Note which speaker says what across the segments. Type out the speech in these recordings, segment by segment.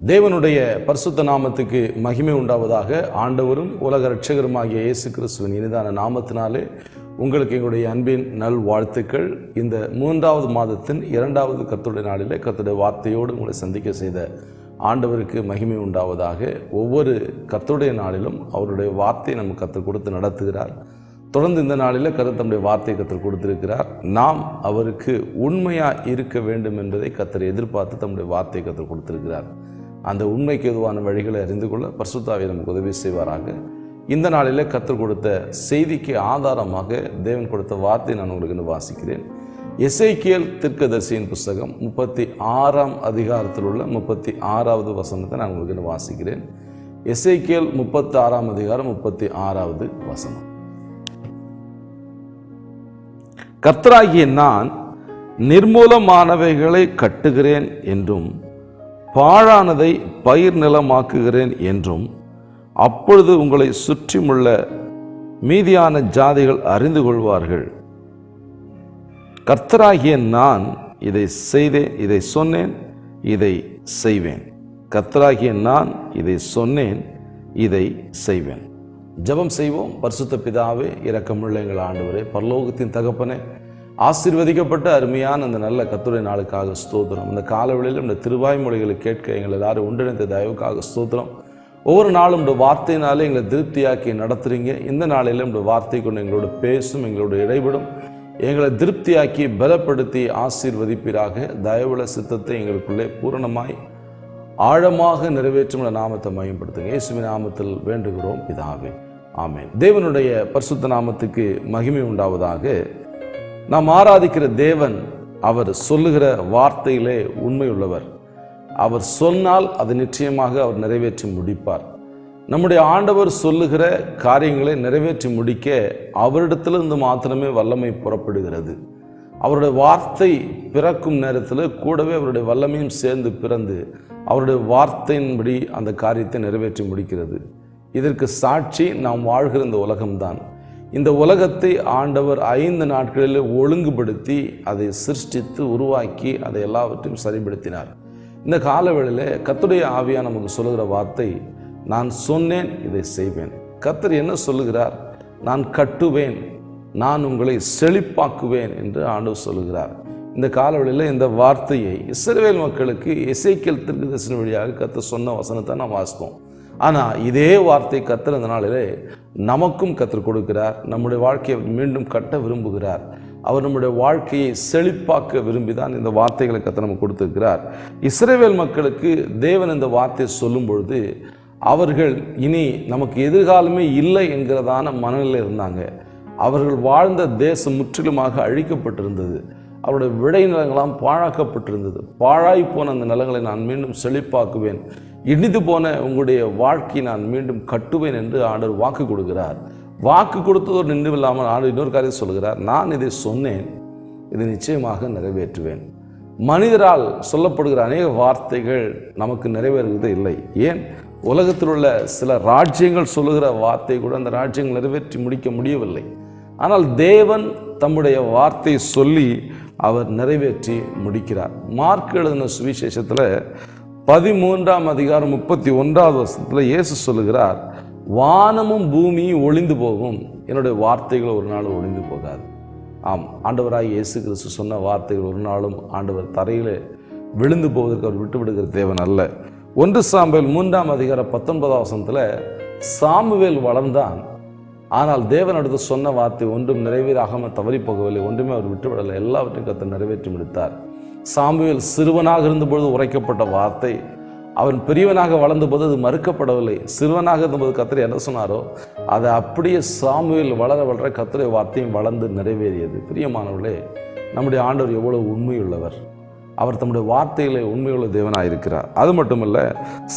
Speaker 1: தேவனுடைய பரிசுத்த நாமத்துக்கு மகிமை உண்டாவதாக. ஆண்டவரும் உலக இரட்சகருமாகிய இயேசு கிறிஸ்துவின் இனிதான நாமத்தினாலே உங்களுக்கு எங்களுடைய அன்பின் நல் வாழ்த்துக்கள். இந்த 3வது மாதத்தின் 2வது கர்த்தருடைய நாளிலே கர்த்தருடைய வார்த்தையோடு உங்களை சந்திக்க செய்த ஆண்டவருக்கு மகிமை உண்டாவதாக. ஒவ்வொரு கர்த்தருடைய நாளிலும் அவருடைய வார்த்தையை நம்ம கர்த்தர் கொடுத்து நடத்துகிறார். தொடர்ந்து இந்த நாளில் கர்த்தர் தம்முடைய வார்த்தையை கர்த்தர் கொடுத்திருக்கிறார். நாம் அவருக்கு உண்மையாக இருக்க வேண்டும் என்பதை கர்த்தர் எதிர்பார்த்து தம்முடைய வார்த்தையை கர்த்தர் கொடுத்திருக்கிறார். அந்த உண்மைக்கு எதுவான வழிகளை அறிந்து கொள்ள பரிசுத்த ஆவியானவர் நமக்கு உதவி செய்வாராக. இந்த நாளில் கர்த்தர் கொடுத்த செய்திக்கு ஆதாரமாக தேவன் கொடுத்த வார்த்தை நான் உங்களுக்கு வாசிக்கிறேன். எசேக்கியேல் தீர்க்கதரிசியின் புஸ்தகம் 36ஆம் அதிகாரத்தில் உள்ள 36வது வசனத்தை நான் உங்களுக்கு வாசிக்கிறேன். எசேக்கியேல் 36ஆம் அதிகாரம் 36வது வசனம். கர்த்தராகிய நான் நிர்மூலமானவைகளை கட்டுகிறேன் என்றும் பாழானதை பயிர் நிலமாக்குகிறேன் என்றும் அப்பொழுது உங்களை சுற்றியுள்ள மீதியான ஜாதிகள் அறிந்து கொள்வார்கள். கர்த்தராகிய நான் இதை செய்தேன், இதை சொன்னேன், இதை செய்வேன். கர்த்தராகிய நான் இதை சொன்னேன், இதை செய்வேன். ஜெபம் செய்வோம். பரிசுத்த பிதாவே, இரக்கமுள்ள எங்கள் ஆண்டவரே, பரலோகத்தின் தகப்பனே, ஆசீர்வதிக்கப்பட்ட அருமையான அந்த நல்ல கர்த்தருடைய நாளுக்காக ஸ்தோத்திரம். இந்த காலவெளியில் இந்த திருவாய்மொழிகளை கேட்க எங்கள் எல்லாரும் ஒன்றிணைந்த தயவுக்காக ஸ்தோத்திரம். ஒவ்வொரு நாளும் இந்த வார்த்தையினாலே எங்களை திருப்தியாக்கி நடத்துறீங்க. இந்த நாளிலும் இந்த வார்த்தை கொண்டு எங்களோட பேசும், எங்களோட இடைபடும், எங்களை திருப்தியாக்கி பலப்படுத்தி ஆசீர்வதிப்பீராக. தயவுள்ள சித்தத்தை எங்களுக்குள்ளே பூரணமாய் ஆழமாக நிறைவேற்றும் நாமத்தை மையப்படுத்துங்க. இயேசுவின் நாமத்தில் வேண்டுகிறோம் பிதாவே, ஆமென். தேவனுடைய பரிசுத்த நாமத்துக்கு மகிமை உண்டாவதாக. நாம் ஆராதிக்கிற தேவன் அவர் சொல்லுகிற வார்த்தையிலே உண்மை உள்ளவர். அவர் சொன்னால் அது நிச்சயமாக அவர் நிறைவேற்றி முடிப்பார். நம்முடைய ஆண்டவர் சொல்லுகிற காரியங்களை நிறைவேற்றி முடிக்க அவரிடத்திலிருந்து மாத்திரமே வல்லமை புறப்படுகிறது. அவருடைய வார்த்தை பிறக்கும் நேரத்தில் கூடவே அவருடைய வல்லமையும் சேர்ந்து பிறந்து அவருடைய வார்த்தையின்படி அந்த காரியத்தை நிறைவேற்றி முடிக்கிறது. இதற்கு சாட்சி நாம் வாழ்கிற இந்த உலகம்தான். இந்த உலகத்தை ஆண்டவர் 5 நாட்களில் ஒழுங்குபடுத்தி அதை சிருஷ்டித்து உருவாக்கி அதை எல்லாவற்றையும் சரிபடுத்தினார். இந்த காலவேளையில் கர்த்தருடைய ஆவியானவர் நமக்கு சொல்லுகிற வார்த்தை, நான் சொன்னேன், இதை செய்வேன். கர்த்தர் என்ன சொல்லுகிறார்? நான் கட்டுவேன், நான் உங்களை செழிப்பாக்குவேன் என்று ஆண்டவர் சொல்லுகிறார். இந்த காலவெளியில் இந்த வார்த்தையை இஸ்ரவேல் மக்களுக்கு எசேக்கியேல் தீர்க்கதரிசி வழியாக கர்த்தர் சொன்ன வசனத்தை நாம் வாசித்தோம். ஆனால் இதே வார்த்தை கர்த்தர் இந்த நாளிலே நமக்கும் கர்த்தர் கொடுக்கிறார். நம்முடைய வாழ்க்கையை மீண்டும் கட்ட விரும்புகிறார். அவர் நம்முடைய வாழ்க்கையை செழிப்பாக்க விரும்பிதான் இந்த வார்த்தைகளை கர்த்தர் நமக்கு கொடுத்திருக்கிறார். இஸ்ரவேல் மக்களுக்கு தேவன் இந்த வார்த்தையை சொல்லும் பொழுது அவர்கள் இனி நமக்கு எதிர்காலமே இல்லை என்கிறதான மனநிலை இருந்தாங்க. அவர்கள் வாழ்ந்த தேசம் முற்றிலுமாக அழிக்கப்பட்டிருந்தது. அவருடைய விளைநிலங்களாம் பாழாக்கப்பட்டிருந்தது. பாழாய் போன அந்த நிலங்களை நான் மீண்டும் செழிப்பாக்குவேன், இடிந்து போன உங்களுடைய வாழ்க்கையை நான் மீண்டும் கட்டுவேன் என்று ஆண்டவர் வாக்கு கொடுக்கிறார். வாக்கு கொடுத்ததோடு நின்றுவில்லாமல் ஆண்டவர் இன்னொரு காரியம் சொல்கிறார், நான் இதை சொன்னேன், இதை நிச்சயமாக நிறைவேற்றுவேன். மனிதரால் சொல்லப்படுகிற அநேக வார்த்தைகள் நமக்கு நிறைவேறுவது இல்லை. ஏன்? உலகத்தில் உள்ள சில ராஜ்யங்கள் சொல்லுகிற வார்த்தை கூட அந்த ராஜ்யங்கள் நிறைவேற்றி முடிக்க முடியவில்லை. ஆனால் தேவன் தம்முடைய வார்த்தை சொல்லி அவர் நிறைவேற்றி முடிக்கிறார். மார்க் எழுதின சுவிசேஷத்தில் 13ஆம் அதிகாரம் 31வது வசனத்தில் இயேசு சொல்லுகிறார், வானமும் பூமியும் ஒளிந்து போகும், என்னுடைய வார்த்தைகள் ஒரு நாள் ஒளிந்து போகாது. ஆம், ஆண்டவராய் இயேசு கிறிஸ்து சொன்ன வார்த்தைகள் ஒரு நாளும் ஆண்டவர் தரையில் விழுந்து போவதற்கு அவர் விட்டுவிடுகிற தேவன் அல்ல. 1 சாமுவேல் 3ஆம் அதிகாரம் 19வது வசனத்தில் சாமுவேல் வளர்ந்தான், ஆனால் தேவன் அடுத்து சொன்ன வார்த்தை ஒன்றும் நிறைவேறாமல் தவறி போகவில்லை, ஒன்றுமே அவர் விட்டுவிடலை, எல்லாவற்றையும் கர்த்தர் நிறைவேற்றி முடித்தார். சாமுவேல் சிறுவனாக இருந்தபொழுது உரைக்கப்பட்ட வார்த்தை அவன் பெரியவனாக வளர்ந்தபோது அது மறுக்கப்படவில்லை. சிறுவனாக இருந்தபோது கர்த்தர் என்ன சொன்னாரோ அதை அப்படியே சாமுவேல் வளர வளர கர்த்தருடைய வார்த்தையும் வளர்ந்து நிறைவேறியது. பிரியமானவர்களே, நம்முடைய ஆண்டவர் எவ்வளவு உண்மையுள்ளவர்! அவர் தம்முடைய வார்த்தையிலே உண்மையுள்ள தேவனாக இருக்கிறார். அது மட்டுமல்ல,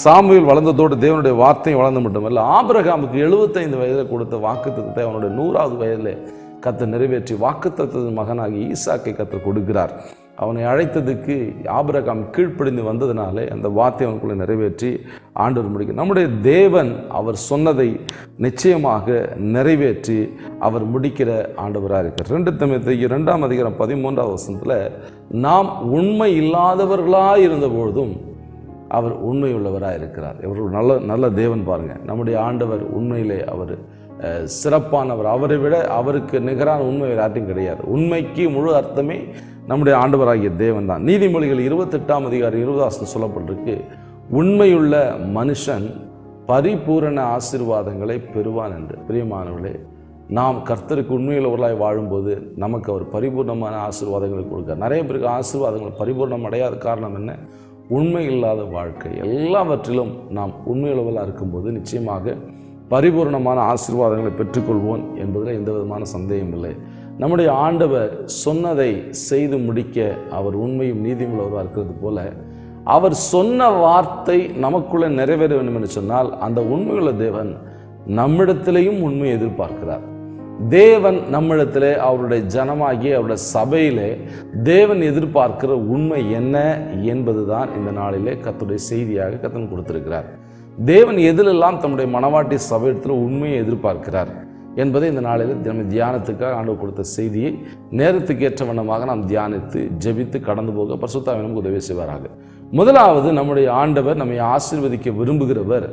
Speaker 1: சாமுவேல் வளர்ந்ததோடு தேவனுடைய வார்த்தையும் வளர்ந்து மட்டுமல்ல, ஆபிரகாமுக்கு 75 வயதில் கொடுத்த வாக்குத்தத்தத்தை அவனுடைய 100வது வயதில் கர்த்தர் நிறைவேற்றி வாக்குத்தத்தத்தின் மகனாகி ஈசாக்கை கர்த்தர் கொடுக்கிறார். அவனை அழைத்ததுக்கு ஆபிரகாம் கீழ்ப்படிந்து வந்ததினாலே அந்த வார்த்தை அவனுக்குள்ளே நிறைவேற்றி ஆண்டவர் முடிக்க. நம்முடைய தேவன் அவர் சொன்னதை நிச்சயமாக நிறைவேற்றி அவர் முடிக்கிற ஆண்டவராக இருக்கிறார். 2 தீமோத்தேயு 2ஆம் அதிகாரம் 13வது வசனத்தில், நாம் உண்மை இல்லாதவர்களாக இருந்தபொழுதும் அவர் உண்மை உள்ளவராக இருக்கிறார். இவர் நல்ல தேவன் பாருங்கள். நம்முடைய ஆண்டவர் உண்மையிலே அவர் சிறப்பானவர். அவரை விட அவருக்கு நிகரான உண்மை யார்ட்டும் கிடையாது. உண்மைக்கு முழு அர்த்தமே நம்முடைய ஆண்டவராகிய தேவன் தான். நீதிமொழிகள் 28ஆம் அதிகாரம் 20 சொல்லப்பட்டிருக்கு, உண்மையுள்ள மனுஷன் பரிபூரண ஆசீர்வாதங்களை பெறுவான் என்று. பிரியமானவர்களே, நாம் கர்த்தருக்கு உண்மையுள்ளவர்களாய் வாழும்போது நமக்கு அவர் பரிபூர்ணமான ஆசீர்வாதங்களை கொடுக்கிறார். நிறைய பேருக்கு ஆசீர்வாதங்கள் பரிபூர்ணம் அடையாத காரணம் என்ன? உண்மை இல்லாத வாழ்க்கை. எல்லாவற்றிலும் நாம் உண்மையுள்ளவர்களாக இருக்கும்போது நிச்சயமாக பரிபூர்ணமான ஆசீர்வாதங்களை பெற்றுக்கொள்வோம் என்பதில் எந்த விதமான சந்தேகம் இல்லை. நம்முடைய ஆண்டவர் சொன்னதை செய்து முடிக்க அவர் உண்மையும் நீதியும் உள்ளவராக இருக்கிறது போல, அவர் சொன்ன வார்த்தை நமக்குள்ளே நிறைவேற வேண்டும் என்று சொன்னால் அந்த உண்மையுள்ள தேவன் நம்மிடத்திலேயும் உண்மையை எதிர்பார்க்கிறார். தேவன் நம்மிடத்திலே அவருடைய ஜனமாகி அவருடைய சபையிலே தேவன் எதிர்பார்க்கிற உண்மை என்ன என்பதுதான் இந்த நாளிலே கர்த்தருடைய செய்தியாக கர்த்தர் கொடுத்திருக்கிறார். தேவன் எதிலெல்லாம் தம்முடைய மனவாட்டி சபையிடத்தில் உண்மையை எதிர்பார்க்கிறார் என்பதை இந்த நாளில் தியானத்துக்காக ஆண்டவர் கொடுத்த செய்தியை நேரத்துக்கு ஏற்ற வண்ணமாக நாம் தியானித்து ஜெபித்து கடந்து போக பரிசுத்த ஆவியானவர் நமக்கு உதவி செய்வாராக. முதலாவது, நம்முடைய ஆண்டவர் நம்மை ஆசீர்வதிக்க விரும்புகிறவர்.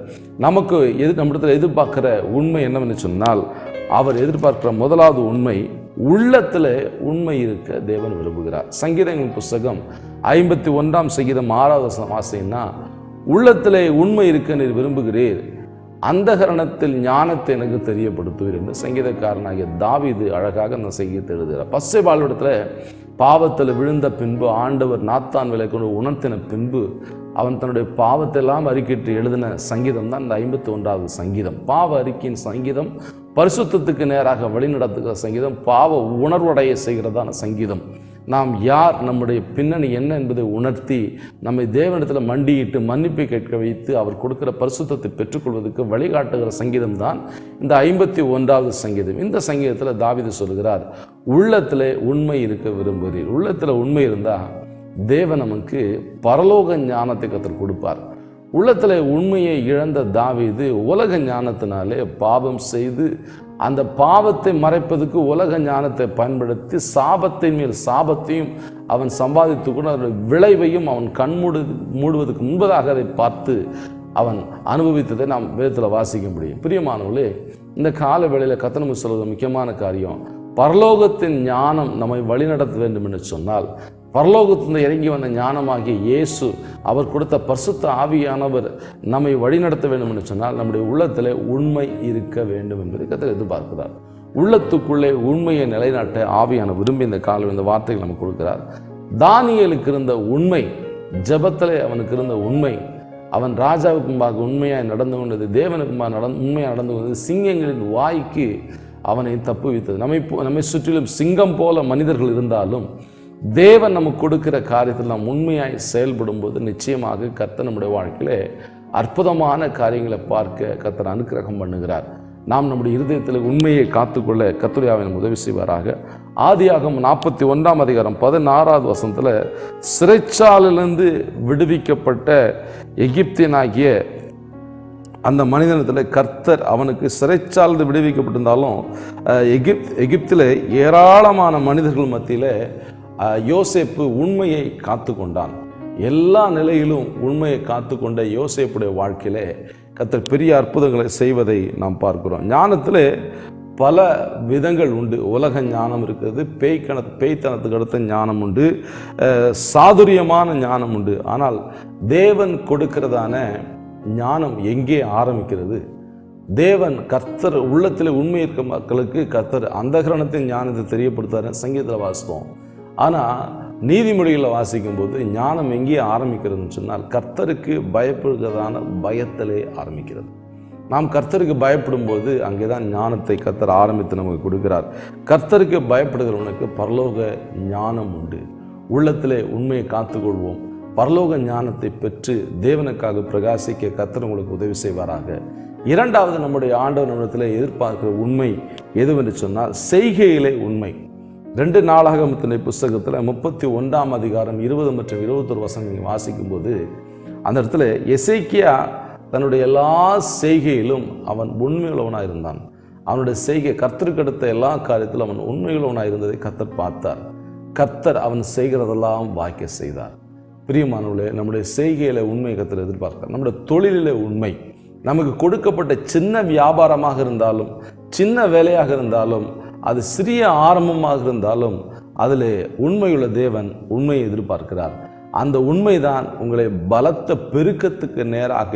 Speaker 1: நமக்கு நம்மிடத்தில் எதிர்பார்க்கிற உண்மை என்னவென்று சொன்னால், அவர் எதிர்பார்க்கிற முதலாவது உண்மை, உள்ளத்தில் உண்மை இருக்க தேவன் விரும்புகிறார். சங்கீதங்களின் புஸ்தகம் 51ஆம் சங்கீதம் 6வது வாசைன்னா, உள்ளத்திலே உண்மை இருக்க நீர் விரும்புகிறீர், அந்தகரணத்தில் ஞானத்தை எனக்கு தெரியப்படுத்துவீர் என்று சங்கீதக்காரனாகிய தாவீது அழகாக அந்த சங்கீதத்தை எழுதுகிறார். பத்சேபாளிடத்தில் பாவத்தில் விழுந்த பின்பு ஆண்டவர் நாத்தான் விலை கொண்டு உணர்த்தின பின்பு அவன் தன்னுடைய பாவத்தை எல்லாம் அறிக்கையிட்டு எழுதின சங்கீதம் தான் இந்த 51வது சங்கீதம். பாவ அறிக்கையின் சங்கீதம், பரிசுத்தத்துக்கு நேராக வழிநடத்துகிற சங்கீதம், பாவ உணர்வடைய செய்கிறதான சங்கீதம். நாம் யார், நம்முடைய பின்னணி என்ன என்பதை உணர்த்தி நம்மை தேவனிடத்தில் மண்டியிட்டு மன்னிப்பை கேட்க வைத்து அவர் கொடுக்கிற பரிசுத்தத்தை பெற்றுக்கொள்வதற்கு வழிகாட்டுகிற சங்கீதம் தான் இந்த 51வது சங்கீதம். இந்த சங்கீதத்தில் தாவீது சொல்கிறார், உள்ளத்தில் உண்மை இருக்க விரும்புகிறீர். உள்ளத்தில் உண்மை இருந்தால் தேவன் நமக்கு பரலோக ஞானத்தை கர்த்தர் கொடுப்பார். உள்ளத்தில் உண்மையை இழந்த தாவீது உலக ஞானத்தினாலே பாவம் செய்து அந்த பாவத்தை மறைப்பதற்கு உலக ஞானத்தை பயன்படுத்தி சாபத்தின் மேல் சாபத்தையும் அவன் சம்பாதித்து கூட அதனுடைய விளைவையும் அவன் மூடுவதற்கு முன்பதாக அதை பார்த்து அவன் அனுபவித்ததை நாம் வேதத்தில் வாசிக்க முடியும். பிரியமானவர்களே, இந்த கால வேளையில் கர்த்தர் நமக்கு சொல்கிற முக்கியமான காரியம், பரலோகத்தின் ஞானம் நம்மை வழிநடத்த வேண்டும் என்று சொன்னால், பரலோகத்திலிருந்து இறங்கி வந்த ஞானமாகிய இயேசு அவர் கொடுத்த பரிசுத்த ஆவியானவர் நம்மை வழிநடத்த வேண்டும் என்று சொன்னால் நம்முடைய உள்ளத்தில் உண்மை இருக்க வேண்டும் என்பதை கர்த்தர் எதிர்பார்க்கிறார். உள்ளத்துக்குள்ளே உண்மையை நிலைநாட்ட ஆவியான விரும்பி இந்த காலம் இந்த வார்த்தைகள் நமக்கு கொடுக்கிறார். தானியேலுக்கு இருந்த உண்மை, ஜெபத்திலே அவனுக்கு இருந்த உண்மை, அவன் ராஜாவுக்கு முன்பாக உண்மையாய் நடந்து கொண்டது, தேவனுக்கு உண்மையாக நடந்து கொண்டது, சிங்கங்களின் வாய்க்கு அவனை தப்புவித்தது. நம்மை சுற்றிலும் சிங்கம் போல மனிதர்கள் இருந்தாலும் தேவன் நமக்கு கொடுக்கிற காரியத்தில் நாம் உண்மையாய் செயல்படும் போது நிச்சயமாக கர்த்தர் நம்முடைய வாழ்க்கையிலே அற்புதமான காரியங்களை பார்க்க கர்த்தர் அனுக்கிரகம் பண்ணுகிறார். நாம் நம்முடைய இருதயத்தில் உண்மையை காத்துக்கொள்ள கர்த்தருடைய ஆவியானவர் உதவி செய்வாராக. ஆதியாகமம் 41ஆம் அதிகாரம் 16வது வசனத்தில், சிறைச்சாலையிலிருந்து விடுவிக்கப்பட்ட எகிப்தியனாகிய அந்த மனிதனத்தில் கர்த்தர் அவனுக்கு சிறைச்சாலை விடுவிக்கப்பட்டிருந்தாலும் எகிப்தில் ஏராளமான மனிதர்கள் மத்தியில் யோசேப்பு உண்மையை காத்து கொண்டான். எல்லா நிலையிலும் உண்மையை காத்து கொண்ட யோசேப்புடைய வாழ்க்கையிலே கர்த்தர் பெரிய அற்புதங்களை செய்வதை நாம் பார்க்கிறோம். ஞானத்தில் பல விதங்கள் உண்டு. உலக ஞானம் இருக்கிறது, பேய்த்தனத்துக்கு அடுத்த ஞானம் உண்டு, சாதுரியமான ஞானம் உண்டு. ஆனால் தேவன் கொடுக்கிறதான ஞானம் எங்கே ஆரம்பிக்கிறது? தேவன் கர்த்தர் உள்ளத்தில் உண்மை இருக்க மக்களுக்கு கர்த்தர் அந்தகரணத்தின் ஞானத்தை தெரியப்படுத்தார் சங்கீதத்தில் வாசித்தோம். ஆனால் நீதிமொழிகளில் வாசிக்கும் போது ஞானம் எங்கே ஆரம்பிக்கிறதுன்னு சொன்னால் கர்த்தருக்கு பயப்படுகிறதான பயத்திலே ஆரம்பிக்கிறது. நாம் கர்த்தருக்கு பயப்படும் போது அங்கே தான் ஞானத்தை கர்த்தர் ஆரம்பித்து நமக்கு கொடுக்கிறார். கர்த்தருக்கு பயப்படுகிறவனுக்கு பரலோக ஞானம் உண்டு. உள்ளத்திலே உண்மையை காத்துக்கொள்வோம். பரலோக ஞானத்தை பெற்று தேவனுக்காக பிரகாசிக்க கர்த்தர் உங்களுக்கு உதவி செய்வாராக. இரண்டாவது, நம்முடைய ஆண்டவர் நம்மிடத்தில் எதிர்பார்க்கிற உண்மை எதுவென்று சொன்னால் செய்கையிலே உண்மை. 2 நாளாகமத்தின் புஸ்தகத்தில் 31ஆம் அதிகாரம் 20 மற்றும் 21 வசனங்களை வாசிக்கும் போது அந்த இடத்துல எசேக்கியா தன்னுடைய எல்லா செய்கையிலும் அவன் உண்மையுள்ளவனாக இருந்தான். அவனுடைய செய்கை கர்த்தருக்கு அடுத்த எல்லா காரியத்திலும் அவன் உண்மையுள்ளவனாக இருந்ததை கர்த்தர் பார்த்தார். கர்த்தர் அவன் செய்கிறதெல்லாம் வாய்க்க செய்தார். பிரியமானவர்களே, நம்முடைய செய்கையில் உண்மை கர்த்தர் எதிர்பார்க்கிறார். நம்முடைய தொழிலில் உண்மை, நமக்கு கொடுக்கப்பட்ட சின்ன வியாபாரமாக இருந்தாலும், சின்ன வேலையாக இருந்தாலும், அது சிறிய ஆரம்பமாக இருந்தாலும், அதில் உண்மையுள்ள தேவன் உண்மையை எதிர்பார்க்கிறார். அந்த உண்மைதான் உங்களை பலத்த பெருக்கத்துக்கு நேராக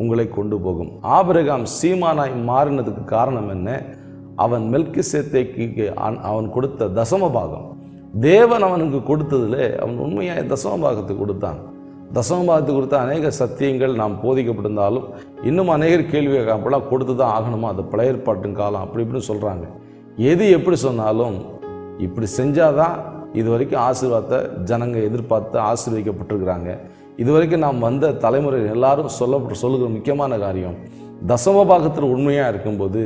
Speaker 1: உங்களை கொண்டு போகும். ஆபிரகாம் சீமானாய் மாறினதுக்கு காரணம் என்ன? அவன் மெல்கிசேதேக்குக்கு அவன் கொடுத்த தசம பாகம். தேவன் அவனுக்கு கொடுத்ததுல அவன் உண்மையாக தசம பாகத்தை கொடுத்தான். தசம பாகத்தை கொடுத்த அநேக சத்தியங்கள் நாம் போதிக்கப்பட்டிருந்தாலும் இன்னும் அநேகர் கேள்வி அப்பெல்லாம் கொடுத்து தான் ஆகணுமா, அது பழைய ஏற்பாட்டின் காலம் அப்படி இப்படின்னு சொல்கிறாங்க. எது எப்படி சொன்னாலும் இப்படி செஞ்சாதான் இது வரைக்கும் ஆசீர்வாதத்தை ஜனங்க எதிர்பார்த்து ஆசீர்வதிக்கப்பட்டிருக்கிறாங்க. இது வரைக்கும் நாம் வந்த தலைமுறை எல்லாரும் சொல்லுகிற முக்கியமான காரியம், தசம பாகத்தில் உண்மையாக இருக்கும்போது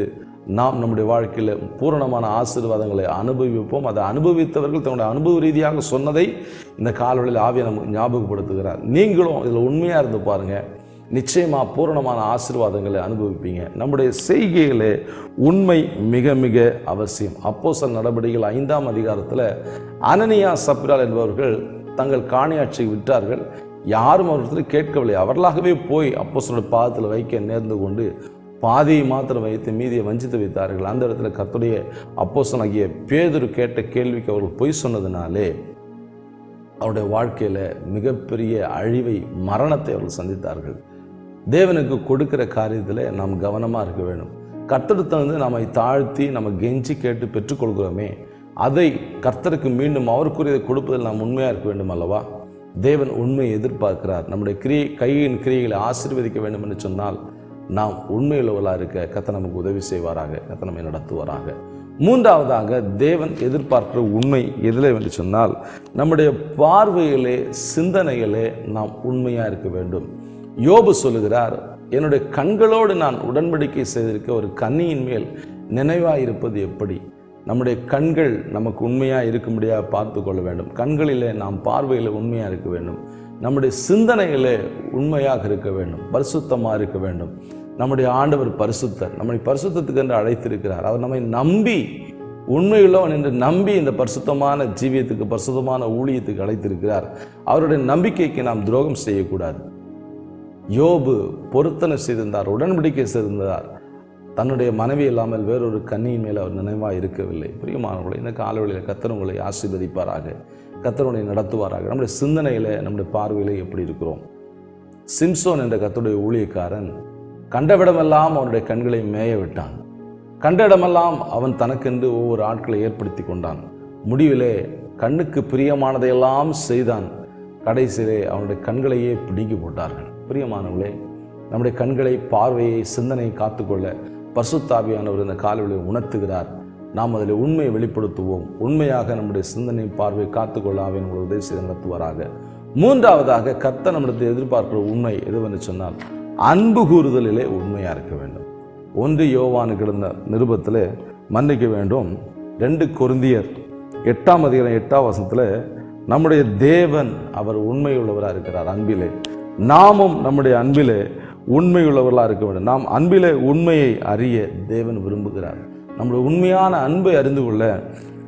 Speaker 1: நாம் நம்முடைய வாழ்க்கையில் பூரணமான ஆசீர்வாதங்களை அனுபவிப்போம். அதை அனுபவித்தவர்கள் தன்னுடைய அனுபவ ரீதியாக சொன்னதை இந்த காலவெளியில் ஆவியை நமக்கு ஞாபகப்படுத்துகிறார். நீங்களும் இதில் உண்மையாக இருந்து பாருங்கள், நிச்சயமாக பூரணமான ஆசீர்வாதங்களை அனுபவிப்பீங்க. நம்முடைய செய்கையிலே உண்மை மிக மிக அவசியம். அப்போஸ்தலர் நடபடிகள் 5ஆம் அதிகாரத்தில் அனனியா சப்பிரால் என்பவர்கள் தங்கள் காணியாட்சியை விற்றார்கள். யாரும் அவர்கள் கேட்கவில்லை. அவர்களாகவே போய் அப்போஸ்தலருடைய பாதத்தில் வைக்க நேர்ந்து கொண்டு பாதியை மாத்திரம் வைத்து மீதியை வஞ்சித்து வைத்தார்கள். அந்த இடத்துல கர்த்தருடைய அப்போஸ்தலனாகிய பேதுரு கேட்ட கேள்விக்கு அவர்கள் பொய் சொன்னதினாலே அவருடைய வாழ்க்கையில் மிகப்பெரிய அழிவை, மரணத்தை அவர்கள் சந்தித்தார்கள். தேவனுக்கு கொடுக்கிற காரியத்தில் நாம் கவனமாக இருக்க வேண்டும். கர்த்தரிடத்திலிருந்து நம்மை தாழ்த்தி நம்ம கெஞ்சி கேட்டு பெற்றுக்கொள்கிறோமே, அதை கர்த்தருக்கு மீண்டும் அவருக்குரியதை கொடுப்பதில் நாம் உண்மையாக இருக்க வேண்டும் அல்லவா? தேவன் உண்மையை எதிர்பார்க்கிறார். நம்முடைய கையின் கிரியைகளை ஆசீர்வதிக்க வேண்டும் என்று சொன்னால் நாம் உண்மையுள்ளவர்களாக இருக்க கர்த்தர் நமக்கு உதவி செய்வாராக, கர்த்தர் நம்மை நடத்துவாராக. மூன்றாவதாக தேவன் எதிர்பார்க்கிற உண்மை எதில் என்று சொன்னால், நம்முடைய பார்வையிலே சிந்தனைகளே நாம் உண்மையாக இருக்க வேண்டும். யோபு சொல்லுகிறார், என்னுடைய கண்களோடு நான் உடன்படிக்கை செய்திருக்க ஒரு கன்னியின் மேல் நினைவாக இருப்பது எப்படி? நம்முடைய கண்கள் நமக்கு உண்மையாக இருக்கும்படியாக பார்த்து கொள்ள வேண்டும். கண்களிலே நாம் பார்வையில் உண்மையாக இருக்க வேண்டும். நம்முடைய சிந்தனைகளே உண்மையாக இருக்க வேண்டும், பரிசுத்தமாக இருக்க வேண்டும். நம்முடைய ஆண்டவர் பரிசுத்தர், நம்மை பரிசுத்தத்துக்கு என்று அழைத்திருக்கிறார். அவர் நம்மை நம்பி உண்மையுள்ளவன் என்று நம்பி இந்த பரிசுத்தமான ஜீவியத்துக்கு, பரிசுத்தமான ஊழியத்துக்கு அழைத்திருக்கிறார். அவருடைய நம்பிக்கைக்கு நாம் துரோகம் செய்யக்கூடாது. யோபு பொருத்தனை செய்திருந்தார், உடன்படிக்கை செய்திருந்தார். தன்னுடைய மனைவி இல்லாமல் வேறொரு கன்னியின் மேல் அவர் நினைவாக இருக்கவில்லை. பிரியமானவர்களை, இந்த காலவெளியில் கர்த்தர் உங்களை ஆசீர்வதிப்பாராக, கர்த்தர் உங்களை நடத்துவாராக. நம்முடைய சிந்தனையில், நம்முடைய பார்வையில் எப்படி இருக்கிறோம்? சிம்சோன் என்ற கர்த்தருடைய ஊழியக்காரன் கண்டவிடமெல்லாம் அவனுடைய கண்களை மேய விட்டான். கண்ட இடமெல்லாம் அவன் தனக்கென்று ஒவ்வொரு ஆட்களை ஏற்படுத்தி கொண்டான். முடிவிலே கண்ணுக்கு பிரியமானதையெல்லாம் செய்தான். கடைசியிலே அவனுடைய கண்களையே பிடுங்கி போட்டார்கள். பிரியமானவர்களே, நம்முடைய கண்களை, பார்வையை, சிந்தனையை காத்துக்கொள்ள பரிசுத்த ஆவியானவர் இந்த காலவெளியை உணர்த்துகிறார். நாம் அதில் உண்மையை வெளிப்படுத்துவோம். உண்மையாக நம்முடைய சிந்தனை, பார்வையை காத்துக்கொள்ள ஆவியானவர் உதவி செய்து நடத்துவாராக. மூன்றாவதாக கர்த்தர் நம்மிடத்தில் எதிர்பார்க்கிற உண்மை எதுவென்று சொன்னால், அன்பு கூறுதலிலே உண்மையாக இருக்க வேண்டும். 1 யோவானுக்கு எழுந்த நிருபத்தில் மன்னிக்க வேண்டும். 2 கொரிந்தியர் 8ஆம் அதிகாரம் 8ஆம் வசனத்தில் நம்முடைய தேவன் அவர் உண்மையுள்ளவராக இருக்கிறார். அன்பிலே நாமும் நம்முடைய அன்பிலே உண்மையுள்ளவர்களாக இருக்க வேண்டும். நாம் அன்பிலே உண்மையை அறிய தேவன் விரும்புகிறார். நம்முடைய உண்மையான அன்பை அறிந்து கொள்ள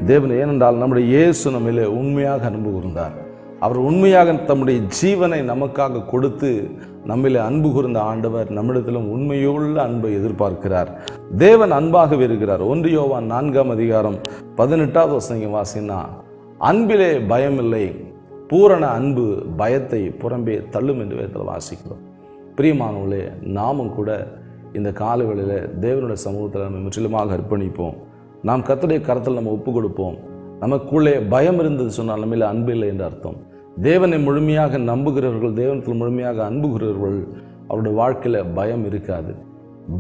Speaker 1: தேவன், ஏனென்றால் நம்முடைய இயேசு நம்மிலே உண்மையாக அன்பு கூர்ந்தார். அவர் உண்மையாக தம்முடைய ஜீவனை நமக்காக கொடுத்து நம்மிலே அன்பு கூர்ந்த ஆண்டவர் நம்மிடத்திலும் உண்மையுள்ள அன்பை எதிர்பார்க்கிறார். தேவன் அன்பாகவே இருக்கிறார். 1 யோவான் 4ஆம் அதிகாரம் 18ஆவது வசனம் வாசினா, அன்பிலே பயமில்லை, பூரண அன்பு பயத்தை புறம்பே தள்ளும் என்று வேதத்தில் வாசிக்கிறோம். பிரியமானவர்களே, நாமும் கூட இந்த காலவெளியில் தேவனுடைய சமூகத்தில் நம்ம முற்றிலுமாக அர்ப்பணிப்போம். நாம் கர்த்தருடைய கரத்தில் நம்ம ஒப்பு கொடுப்போம். நமக்குள்ளே பயம் இருந்தது சொன்னால் நம்மள அன்பு இல்லை என்று அர்த்தம். தேவனை முழுமையாக நம்புகிறவர்கள், தேவனத்தில் முழுமையாக அன்புகிறவர்கள், அவருடைய வாழ்க்கையில் பயம் இருக்காது.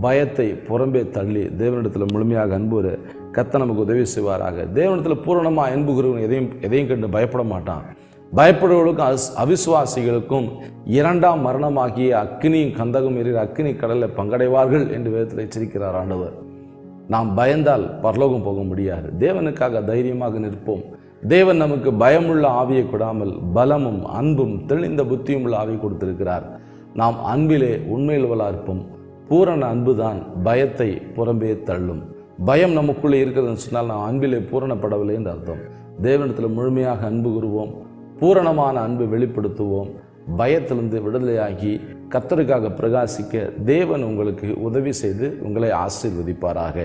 Speaker 1: பயத்தை புறம்பே தள்ளி தேவனிடத்தில் முழுமையாக அன்புகிற கர்த்தர் நமக்கு உதவி செய்வாராக. தேவனிடத்தில் பூரணமாக அன்புகிறவன் எதையும் கண்டு பயப்பட மாட்டான். பயப்படுவர்களுக்கும் அவிசுவாசிகளுக்கும் 2ஆம் மரணமாகிய அக்கினியும் கந்தகம் எரிகிற அக்கினி கடலில் பங்கடைவார்கள் என்று வேதத்தில் எச்சரிக்கிறார் ஆண்டவர். நாம் பயந்தால் பரலோகம் போக முடியாது. தேவனுக்காக தைரியமாக நிற்போம். தேவன் நமக்கு பயமுள்ள ஆவியை கொடாமல் பலமும் அன்பும் தெளிந்த புத்தியும் உள்ள ஆவியை கொடுத்திருக்கிறார். நாம் அன்பிலே உண்மையுள்ளவர்களாக இருப்போம். பூரண அன்பு தான் பயத்தை புறம்பே தள்ளும். பயம் நமக்குள்ளே இருக்கிறதுன்னு சொன்னால் நாம் அன்பிலே பூரணப்படவில்லை என்று அர்த்தம். தேவனிடத்தில் முழுமையாக அன்பு கூறுவோம். பூரணமான அன்பை வெளிப்படுத்துவோம். பயத்திலிருந்து விடுதலையாகி கர்த்தருக்காக பிரகாசிக்க தேவன் உங்களுக்கு உதவி செய்து உங்களை ஆசீர்வதிப்பாராக.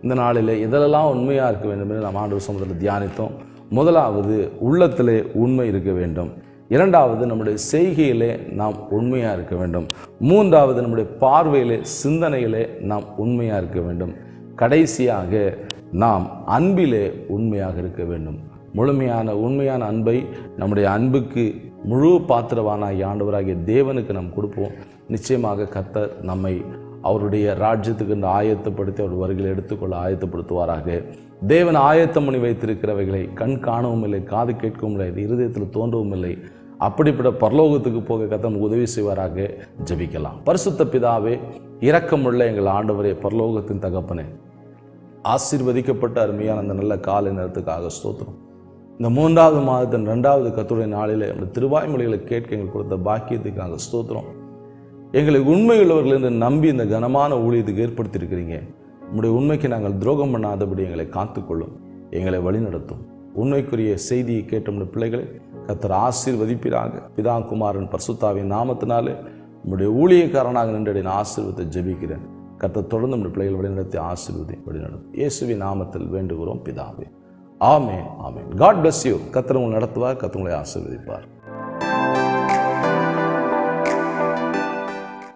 Speaker 1: இந்த நாளில் எதெல்லாம் உண்மையாக இருக்க வேண்டும் என்று நாம் ஆண்டவர் சமூகத்தில் தியானித்தோம். முதலாவது, உள்ளத்திலே உண்மை இருக்க வேண்டும். இரண்டாவது, நம்முடைய செய்கையிலே நாம் உண்மையாக இருக்க வேண்டும். மூன்றாவது, நம்முடைய பார்வையிலே சிந்தனையிலே நாம் உண்மையாக இருக்க வேண்டும். கடைசியாக நாம் அன்பிலே உண்மையாக இருக்க வேண்டும். முழுமையான உண்மையான அன்பை நம்முடைய அன்புக்கு முழு பாத்திரவானாகி ஆண்டவராகிய தேவனுக்கு நாம் கொடுப்போம். நிச்சயமாக கர்த்தர் நம்மை அவருடைய ராஜ்யத்துக்கு என்று ஆயத்தப்படுத்தி அவர் வருகையில் எடுத்துக்கொள்ள ஆயத்தப்படுத்துவாராக. தேவன் ஆயத்தம் பண்ணி வைத்திருக்கிறவைகளை கண் காணவும் இல்லை, காது கேட்கவும் இல்லை, இருதயத்தில் தோன்றவும் இல்லை. அப்படிப்பட்ட பரலோகத்துக்கு போக கர்த்தர் உதவி செய்வாராக. ஜெபிக்கலாம். பரிசுத்த பிதாவே, இரக்கமுள்ள எங்கள் ஆண்டவரே, பரலோகத்தின் தகப்பனே, ஆசீர்வதிக்கப்பட்ட அருமையான அந்த நல்ல காலை நேரத்துக்காக ஸ்தோத்திரம். இந்த 3வது மாதத்தின் 2வது கர்த்தருடைய நாளிலே அந்த திருவாய்மொழிகளை கேட்க எங்களுக்கு கொடுத்த பாக்கியத்துக்காக ஸ்தோத்திரம். எங்களை உண்மையுள்ளவர்கள் என்று நம்பி இந்த கனமான ஊழியத்துக்கு ஏற்படுத்தியிருக்கிறீங்க. உங்களுடைய உண்மைக்கு நாங்கள் துரோகம் பண்ணாதபடி எங்களை காத்துக்கொள்ளும், எங்களை வழிநடத்தும். உண்மைக்குரிய செய்தியை கேட்ட நம்முடைய பிள்ளைகளை கர்த்தர் ஆசீர்வதிப்பீராக. பிதா, குமாரன், பரிசுத்தாவின் நாமத்தினாலே உங்களுடைய ஊழியக்காரனாக நின்றடைய ஆசீர்வத்தை ஜெபிக்கிறேன். கர்த்தர் தொடர்ந்து நம்முடைய பிள்ளைகள் வழிநடத்தி வழிநடத்தும். இயேசுவின் நாமத்தில் வேண்டுகிறோம் பிதாவே. ஆமென், ஆமென். God bless you. கர்த்தர் உங்களை நடத்துவார், கர்த்தர் உங்களை ஆசீர்வதிப்பார்.